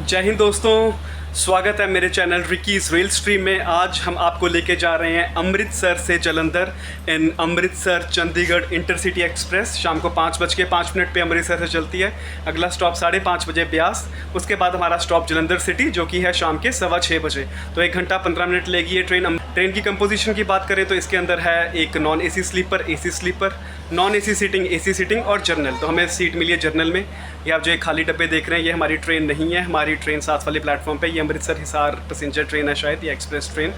जय हिंद दोस्तों, स्वागत है मेरे चैनल रिकीज़ रेल स्ट्रीम में। आज हम आपको लेके जा रहे हैं अमृतसर से जलंधर इन अमृतसर चंडीगढ़ इंटरसिटी एक्सप्रेस। शाम को 5:05 पे अमृतसर से चलती है। अगला स्टॉप 5:30 बजे ब्यास, उसके बाद हमारा स्टॉप जलंधर सिटी जो कि है शाम के 6:15 बजे। तो 1 घंटा 15 मिनट लेगी ये ट्रेन। ट्रेन की कंपोजिशन की बात करें तो इसके अंदर है एक non AC sleeper, AC sleeper, non AC seating, AC seating और जर्नल। तो हमें सीट मिली है जर्नल में। ये आप जो एक खाली डब्बे देख रहे हैं ये हमारी ट्रेन नहीं है। हमारी ट्रेन साथ वाले प्लेटफॉर्म पे, ये अमृतसर हिसार पैसेंजर ट्रेन है शायद, ये एक्सप्रेस ट्रेन।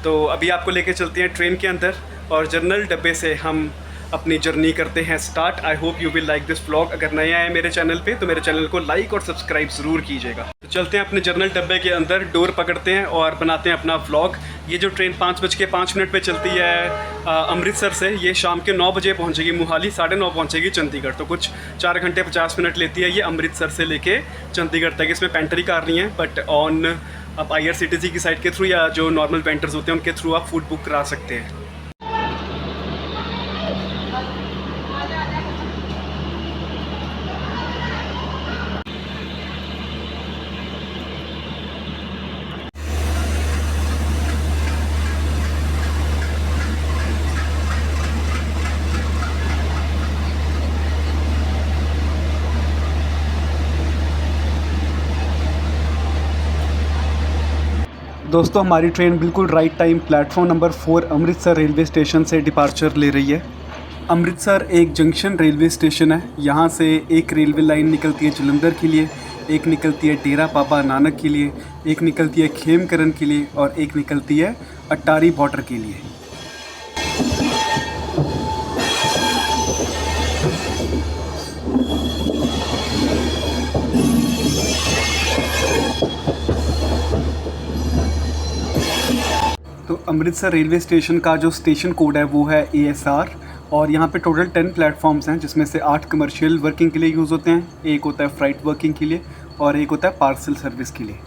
तो अभी आपको लेके चलती हैं ट्रेन के अंदर और जर्नल डब्बे से हम अपनी जर्नी करते हैं start. I hope you will like this vlog. अगर नए आए मेरे चैनल पे तो मेरे चैनल को लाइक और सब्सक्राइब ज़रूर कीजिएगा। तो चलते हैं अपने जर्नल डब्बे के अंदर, डोर पकड़ते हैं और बनाते हैं अपना व्लॉग। ये जो ट्रेन 5:05 पे चलती है अमृतसर से, ये शाम के 9 बजे पहुंचेगी मोहाली, 9:30 पहुंचेगी चंडीगढ़। तो कुछ 4 घंटे 50 मिनट लेती है ये अमृतसर से लेके चंडीगढ़ तक। इसमें पेंट्री कार नहीं है, बट ऑन आप IRCTC की साइट के थ्रू या जो नॉर्मल पेंटर्स होते हैं उनके थ्रू आप फूड बुक करा सकते हैं। दोस्तों हमारी ट्रेन बिल्कुल right time platform number 4 Amritsar railway station से डिपार्चर ले रही है। अमृतसर एक जंक्शन रेलवे स्टेशन है। यहाँ से एक रेलवे लाइन निकलती है जलंधर के लिए, एक निकलती है डेरा बाबा नानक के लिए, एक निकलती है खेमकरन के लिए और एक निकलती है अटारी बॉर्डर के लिए। तो अमृतसर रेलवे स्टेशन का जो स्टेशन कोड है वो है ASR और यहाँ पे टोटल 10 प्लेटफॉर्म्स हैं, जिसमें से 8 कमर्शियल वर्किंग के लिए यूज़ होते हैं, एक होता है फ्राइट वर्किंग के लिए और एक होता है पार्सल सर्विस के लिए।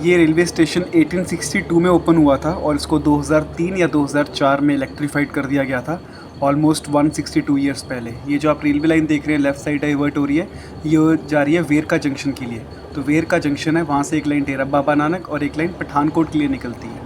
ये रेलवे स्टेशन 1862 में ओपन हुआ था और इसको 2003 या 2004 में इलेक्ट्रीफाइड कर दिया गया था, ऑलमोस्ट 162 ईयर्स पहले। ये जो आप रेलवे लाइन देख रहे हैं लेफ़्ट साइड डाइवर्ट हो रही है, ये जा रही है वेरका जंक्शन के लिए। तो वेरका जंक्शन है, वहाँ से एक लाइन डेरा बाबा नानक और एक लाइन पठानकोट के लिए निकलती है।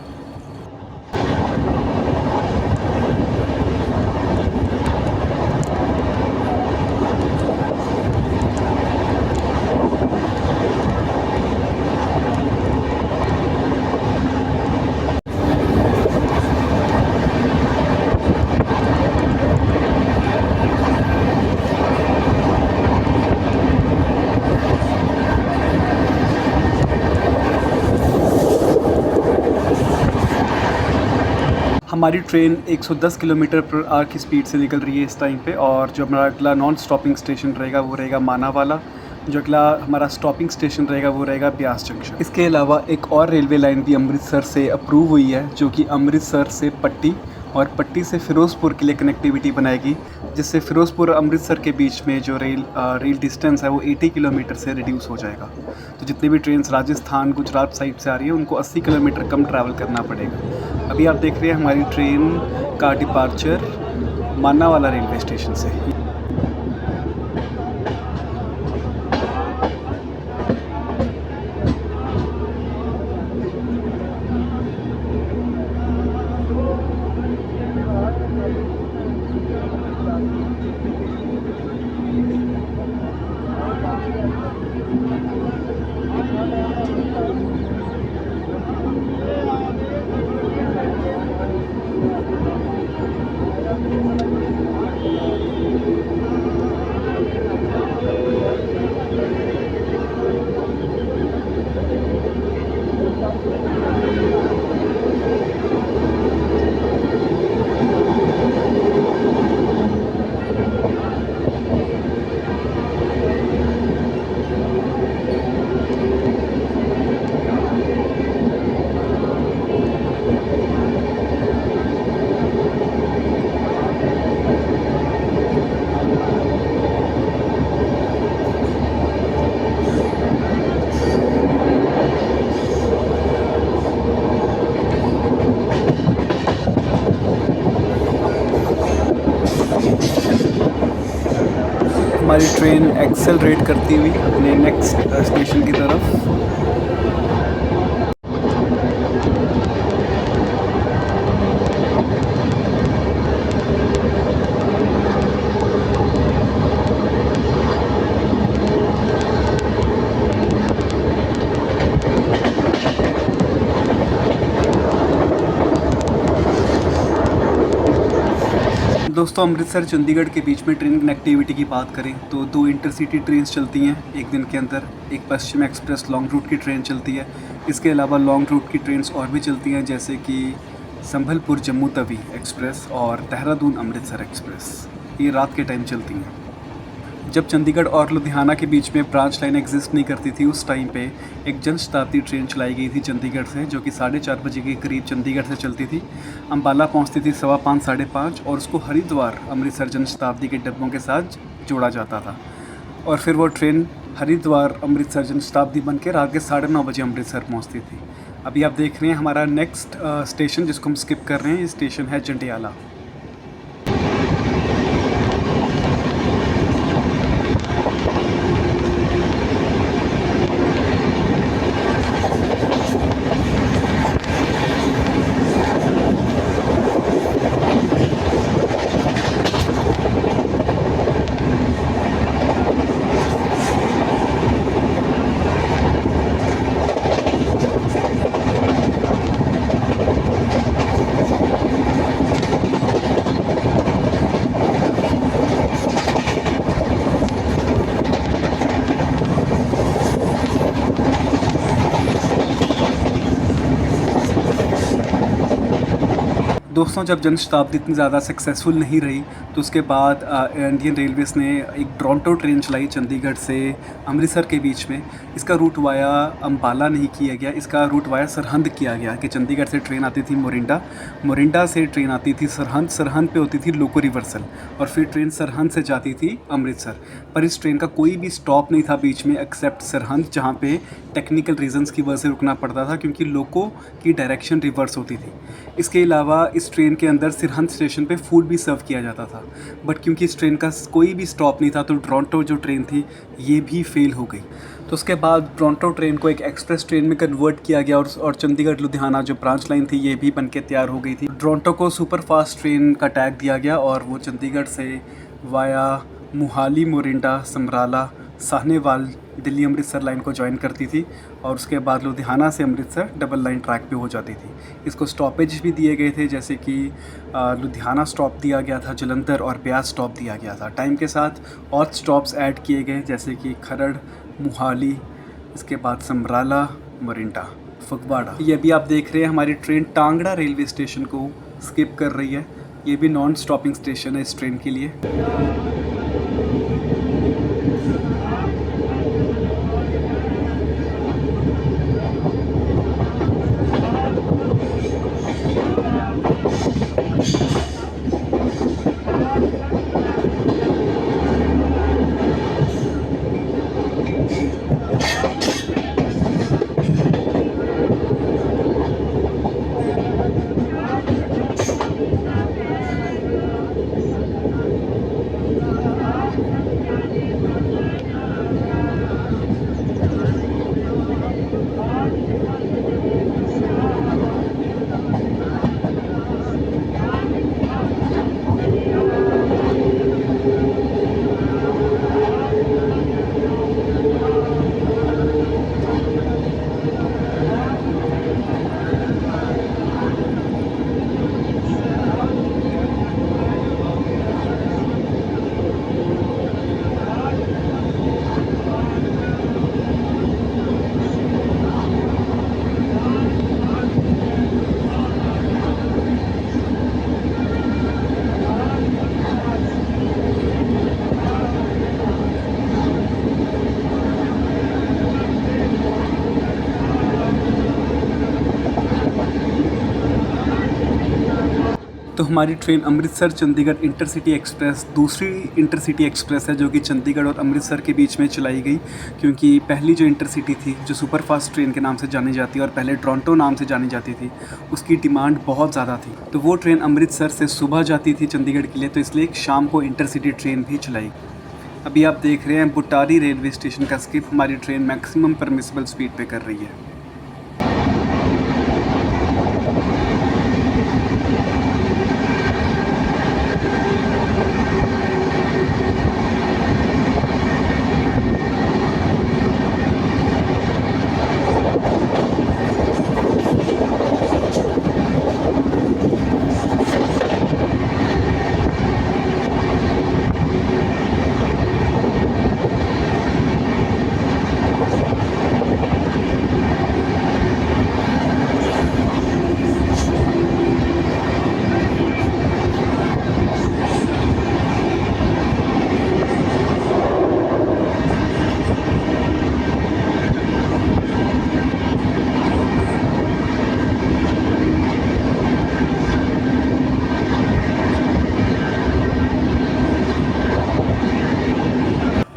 हमारी ट्रेन 110 किलोमीटर पर आवर की स्पीड से निकल रही है इस टाइम पे और जो हमारा अगला नॉन स्टॉपिंग स्टेशन रहेगा वो रहेगा मानावाला। जो अगला हमारा स्टॉपिंग स्टेशन रहेगा वो रहेगा ब्यास जंक्शन। इसके अलावा एक और रेलवे लाइन भी अमृतसर से अप्रूव हुई है जो कि अमृतसर से पट्टी और पट्टी से फ़िरोज़पुर के लिए कनेक्टिविटी बनाएगी, जिससे फ़िरोज़पुर और अमृतसर के बीच में जो रेल डिस्टेंस है वो 80 किलोमीटर से रिड्यूस हो जाएगा। तो जितनी भी ट्रेन्स राजस्थान गुजरात साइड से आ रही हैं उनको 80 किलोमीटर कम ट्रैवल करना पड़ेगा। अभी आप देख रहे हैं हमारी ट्रेन का डिपार्चर मानावाला रेलवे स्टेशन से। हमारी ट्रेन एक्सेलरेट करती हुई अपने नेक्स्ट स्टेशन की तरफ दोस्तों, अमृतसर चंडीगढ़ के बीच में ट्रेन कनेक्टिविटी की बात करें तो 2 इंटरसिटी ट्रेन्स चलती हैं एक दिन के अंदर। एक पश्चिम एक्सप्रेस लॉन्ग रूट की ट्रेन चलती है। इसके अलावा लॉन्ग रूट की ट्रेन्स और भी चलती हैं, जैसे कि संभलपुर जम्मू तवी एक्सप्रेस और देहरादून अमृतसर एक्सप्रेस। ये रात के टाइम चलती हैं। जब चंडीगढ़ और लुधियाना के बीच में ब्रांच लाइन एग्जिस्ट नहीं करती थी, उस टाइम पे एक जन शताब्दी ट्रेन चलाई गई थी चंडीगढ़ से, जो कि 4:30 बजे के करीब चंडीगढ़ से चलती थी। अम्बाला पहुंचती थी 5:15 साढ़े 5, और उसको हरिद्वार अमृतसर जन शताब्दी के डब्बों के साथ जोड़ा जाता था। और फिर वो ट्रेन हरिद्वार अमृतसर जन शताब्दी बन के रात के 9:30 बजे अमृतसर पहुँचती थी। अभी आप देख रहे हैं हमारा नेक्स्ट स्टेशन, जिसको हम स्किप कर रहे हैं, ये स्टेशन है जंडियाला। दोस्तों, जब जन शताब्दी इतनी ज़्यादा सक्सेसफुल नहीं रही तो उसके बाद इंडियन रेलवेज़ ने एक टोरंटो ट्रेन चलाई चंडीगढ़ से अमृतसर के बीच में। इसका रूट वाया अम्बाला नहीं किया गया, इसका रूट वाया सरहंद किया गया कि चंडीगढ़ से ट्रेन आती थी मोरिंडा, मोरिंडा से ट्रेन आती थी सरहंद, सरहंद पे होती थी लोको रिवर्सल, और फिर ट्रेन सरहंद से जाती थी अमृतसर। पर इस ट्रेन का कोई भी स्टॉप नहीं था बीच में एक्सेप्ट सरहंद, जहाँ पे टेक्निकल रीजंस की वजह से रुकना पड़ता था क्योंकि लोको की डायरेक्शन रिवर्स होती थी। इसके अलावा इस ट्रेन के अंदर सरहंद स्टेशन पे फूड भी सर्व किया जाता था, बट क्योंकि इस ट्रेन का कोई भी स्टॉप नहीं था तो टोरंटो जो ट्रेन थी ये भी फेल हो गई। तो उसके बाद टोरंटो ट्रेन को एक एक्सप्रेस ट्रेन में कन्वर्ट किया गया और चंडीगढ़ लुधियाना जो ब्रांच लाइन थी ये भी बन के तैयार हो गई थी। टोरंटो को सुपर फास्ट ट्रेन का टैग दिया गया और वो चंडीगढ़ से via Mohali, Morinda, Samrala, Sahnewal Delhi Amritsar line को ज्वाइन करती थी, और उसके बाद लुधियाना से अमृतसर डबल लाइन ट्रैक पे हो जाती थी। इसको स्टॉपेज भी दिए गए थे, जैसे कि लुधियाना स्टॉप दिया गया था, जलंधर और ब्यास स्टॉप दिया गया था। टाइम के साथ और स्टॉप्स ऐड किए गए, जैसे कि खरड़, मोहाली, इसके बाद समराला, मोरिंडा, फगवाड़ा। ये भी आप देख रहे हैं हमारी ट्रेन टांगड़ा रेलवे स्टेशन को स्किप कर रही है। ये भी नॉन स्टॉपिंग स्टेशन है इस ट्रेन के लिए। तो हमारी train Amritsar Chandigarh intercity express दूसरी इंटरसिटी एक्सप्रेस है जो कि चंडीगढ़ और अमृतसर के बीच में चलाई गई, क्योंकि पहली जो इंटरसिटी थी जो सुपरफास्ट ट्रेन के नाम से जानी जाती है और पहले टोरंटो नाम से जानी जाती थी, उसकी डिमांड बहुत ज़्यादा थी। तो वो ट्रेन अमृतसर से सुबह जाती थी चंडीगढ़ के लिए, तो इसलिए शाम को इंटरसिटी ट्रेन भी चलाई। अभी आप देख रहे हैं बुटारी रेलवे स्टेशन का स्किप। हमारी ट्रेन मैक्सिमम परमिसिबल स्पीड पे कर रही है।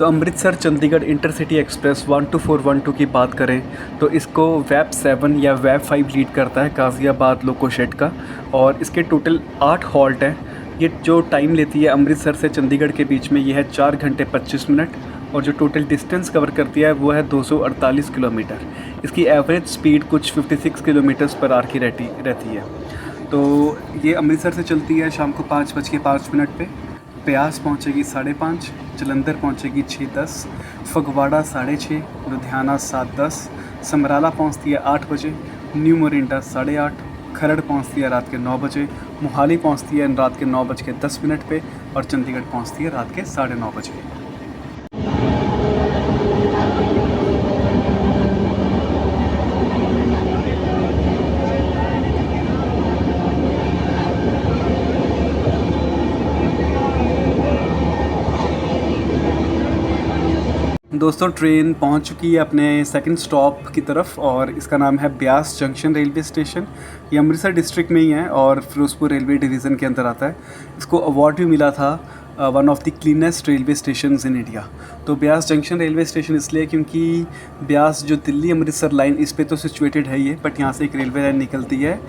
तो अमृतसर चंडीगढ़ इंटरसिटी एक्सप्रेस 12412 की बात करें तो इसको वेब 7 या वेब 5 लीड करता है गाज़ियाबाद लोको शेड का, और इसके टोटल 8 हॉल्ट हैं। ये जो टाइम लेती है अमृतसर से चंडीगढ़ के बीच में, ये है 4 घंटे 25 मिनट, और जो टोटल डिस्टेंस कवर करती है वो है 248 किलोमीटर। इसकी एवरेज स्पीड कुछ 56 किलोमीटर्स पर आवर की रहती है। तो ये अमृतसर से चलती है शाम को 5:05 पे, ब्यास पहुंचेगी 5:30, जलंधर पहुंचेगी 6:10, फगवाड़ा 6:30, लुधियाना 7:10, समराला पहुंचती है 8 बजे, न्यू मोरिंडा 8:30, खरड़ पहुंचती है रात के 9 बजे, मोहाली पहुंचती है रात के 9:10 पे, और चंडीगढ़ पहुंचती है रात के 9:30 बजे। दोस्तों ट्रेन पहुंच चुकी है अपने सेकंड स्टॉप की तरफ, और इसका नाम है ब्यास जंक्शन रेलवे स्टेशन। ये अमृतसर डिस्ट्रिक्ट में ही है और फिरोजपुर रेलवे डिवीज़न के अंदर आता है। इसको अवार्ड भी मिला था one of the cleanest railway station in India. तो ब्यास जंक्शन रेलवे स्टेशन इसलिए क्योंकि ब्यास जो दिल्ली अमृतसर लाइन, इस पे तो सिचुएटेड है ये, बट यहाँ से एक रेलवे लाइन निकलती है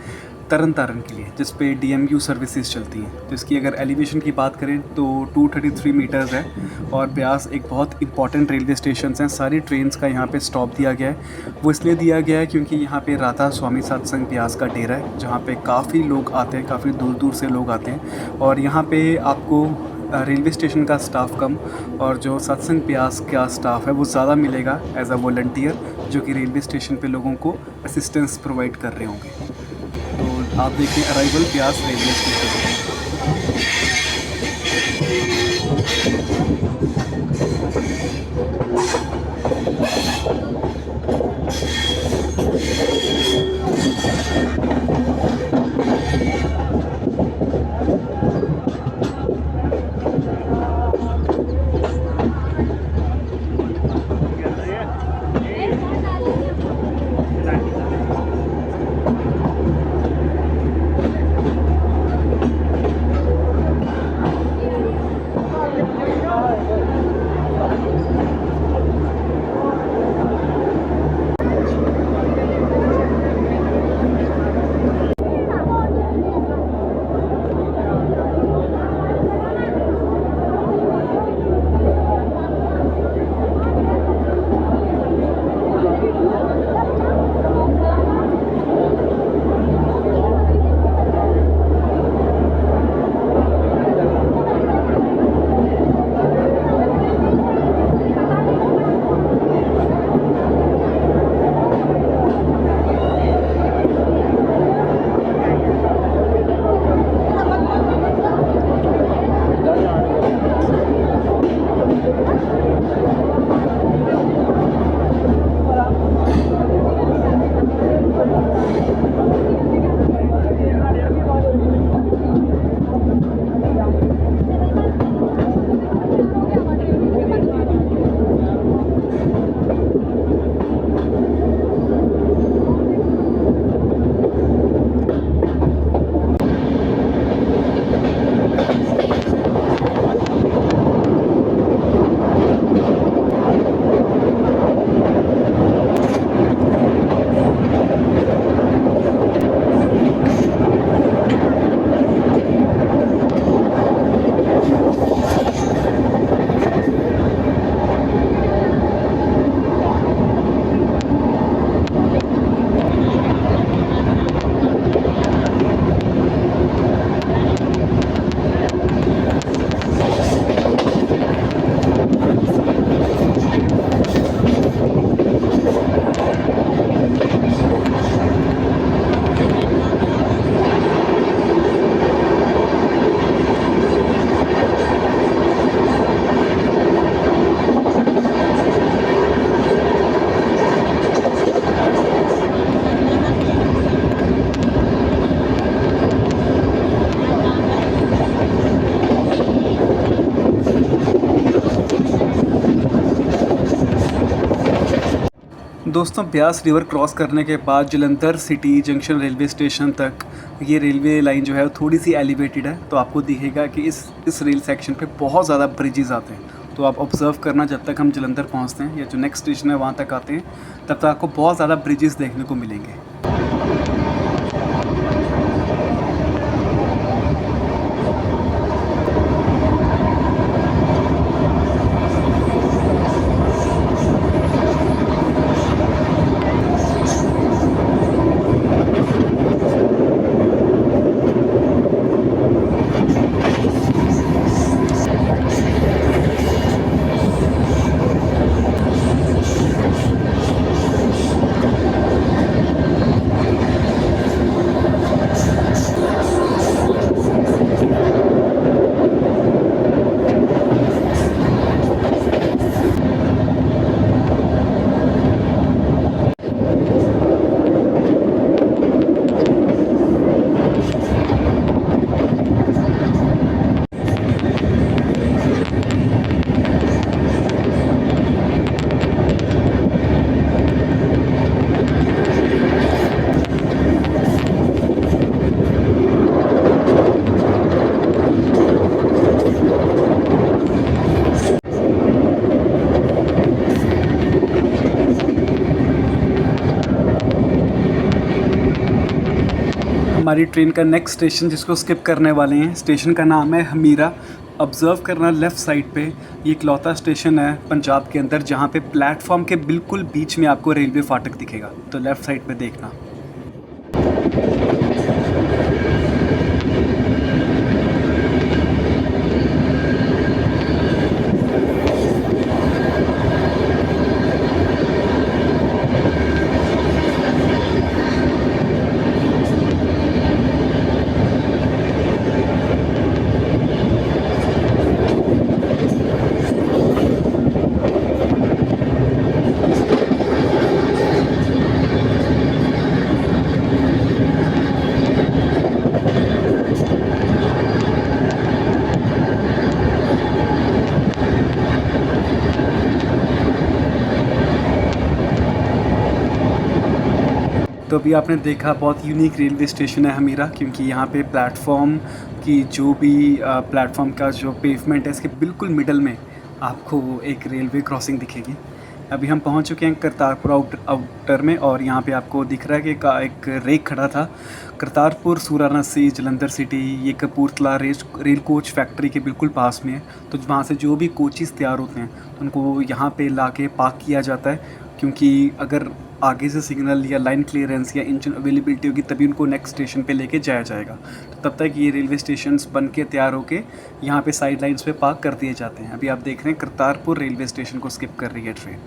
तरन तारण के लिए, जिस पे DMU सर्विसेज चलती हैं। तो इसकी अगर एलिवेशन की बात करें तो 233 मीटर्स है, और ब्यास एक बहुत इंपॉर्टेंट रेलवे स्टेशन हैं। सारी ट्रेन्स का यहाँ पे स्टॉप दिया गया है। वो इसलिए दिया गया है क्योंकि यहाँ पे राधा स्वामी सत्संग ब्यास का डेरा है, जहाँ पे काफ़ी लोग आते हैं, काफ़ी दूर दूर से लोग आते हैं। और यहाँ पे आपको रेलवे स्टेशन का स्टाफ कम, और जो सत्संग ब्यास का स्टाफ है वो ज़्यादा मिलेगा एज अ वॉलंटियर, जो कि रेलवे स्टेशन पे लोगों को असिस्टेंस प्रोवाइड कर रहे होंगे। तो आप देखिए अराइवल ब्यास रेलवे स्टेशन। दोस्तों ब्यास रिवर क्रॉस करने के बाद Jalandhar city junction railway station तक ये रेलवे लाइन जो है थोड़ी सी एलिवेटेड है, तो आपको दिखेगा कि इस रेल सेक्शन पे बहुत ज़्यादा ब्रिजेज़ आते हैं, तो आप ऑब्ज़र्व करना जब तक हम जलंधर पहुंचते हैं या जो नेक्स्ट स्टेशन है वहां तक आते हैं, तब तक आपको बहुत ज़्यादा ब्रिजेस देखने को मिलेंगे। हमारी ट्रेन का नेक्स्ट स्टेशन जिसको स्किप करने वाले हैं, स्टेशन का नाम है हमीरा। ऑब्ज़र्व करना लेफ़्ट साइड पे, ये इकलौता स्टेशन है पंजाब के अंदर जहाँ पे प्लेटफॉर्म के बिल्कुल बीच में आपको रेलवे फाटक दिखेगा, तो लेफ़्ट साइड पे देखना। तो अभी आपने देखा बहुत यूनिक रेलवे स्टेशन है हमीरा, क्योंकि यहाँ पे प्लेटफॉर्म की जो भी प्लेटफॉर्म का जो पेवमेंट है इसके बिल्कुल मिडल में आपको एक रेलवे क्रॉसिंग दिखेगी। अभी हम पहुँच चुके हैं करतारपुर आउटर में, और यहाँ पे आपको दिख रहा है कि एक रेक खड़ा था। करतारपुर सूरानासी जलंधर सिटी, ये कपूरथला रेल कोच फैक्ट्री के बिल्कुल पास में है। तो वहाँ से जो भी कोचेस तैयार होते हैं तो उनको यहाँ पे लाके पार्क किया जाता है, क्योंकि अगर आगे से सिग्नल या लाइन क्लियरेंस या इंजन अवेलेबिलिटी होगी तभी उनको नेक्स्ट स्टेशन पे लेके जाया जाएगा। तो तब तक ये रेलवे स्टेशंस बन के तैयार होके यहाँ पे साइड लाइन्स पे पार्क कर दिए जाते हैं। अभी आप देख रहे हैं करतारपुर रेलवे स्टेशन को स्किप कर रही है ट्रेन।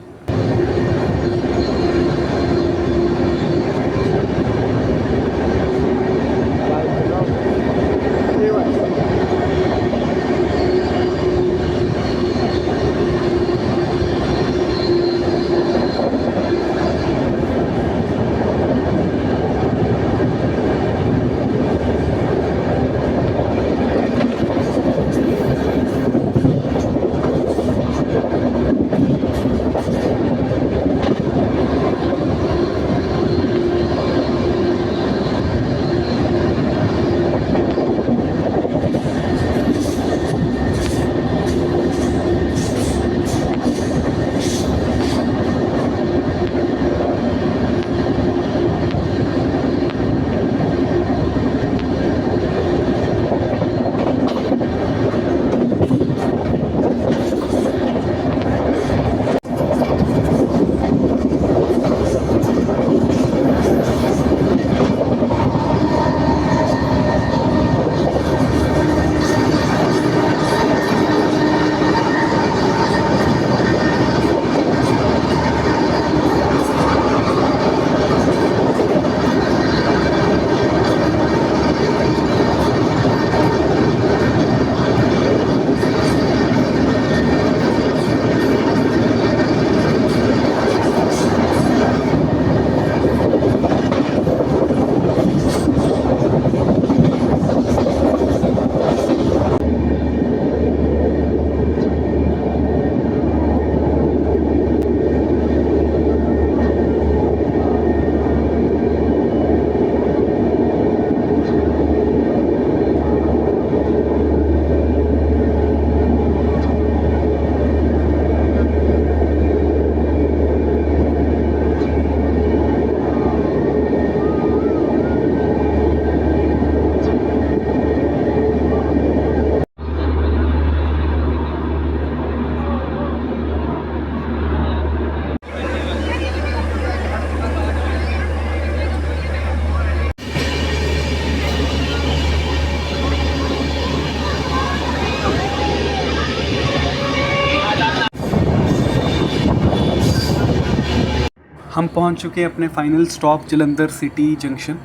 हम पहुंच चुके हैं अपने final stop Jalandhar city junction.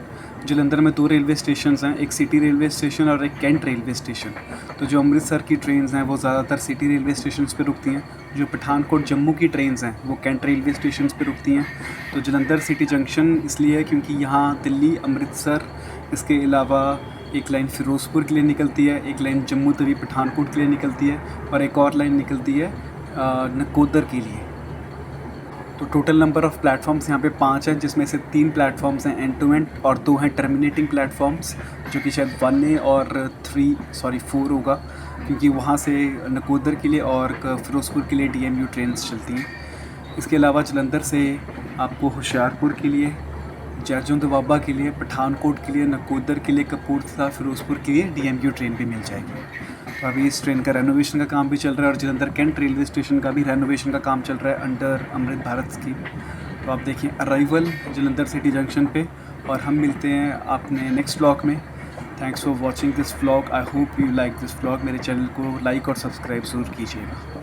Jalandhar में 2 रेलवे स्टेशन हैं, एक सिटी रेलवे स्टेशन और एक कैंट रेलवे स्टेशन। तो जो अमृतसर की ट्रेन्स हैं वो ज़्यादातर सिटी रेलवे स्टेशन पे रुकती हैं, जो पठानकोट जम्मू की ट्रेन्स हैं वो कैंट रेलवे स्टेशन पे रुकती हैं। तो जलंधर सिटी जंक्शन इसलिए है क्योंकि यहाँ दिल्ली, अमृतसर, इसके अलावा एक लाइन फ़िरोज़पुर के लिए निकलती है, एक लाइन जम्मू तवी पठानकोट के लिए निकलती है और एक और लाइन निकलती है नकोदर के लिए। तो टोटल नंबर ऑफ़ प्लेटफॉर्म्स यहाँ पे 5 हैं, जिसमें से 3 प्लेटफॉर्म्स हैं एंड टू एंड और 2 हैं टर्मिनेटिंग प्लेटफॉर्म्स, जो कि शायद 1A और 4 होगा, क्योंकि वहाँ से नकोदर के लिए और फ़िरोज़पुर के लिए DMU ट्रेन्स चलती हैं। इसके अलावा जलंधर से आपको होशियारपुर के लिए, जैरजों दोबाबा के लिए, पठानकोट के लिए, नकोदर के लिए, कपूरथला, फ़िरोज़पुर के लिए DMU ट्रेन भी मिल जाएगी। तो अभी इस ट्रेन का रेनोवेशन का काम भी चल रहा है और जलंधर कैंट रेलवे स्टेशन का भी रेनोवेशन का काम चल रहा है अंडर अमृत भारत स्कीम। तो आप देखिए अराइवल जलंधर सिटी जंक्शन पे, और हम मिलते हैं अपने नेक्स्ट व्लॉग में। Thanks for watching this vlog. I hope you like this vlog. मेरे चैनल को लाइक और सब्सक्राइब ज़रूर कीजिएगा।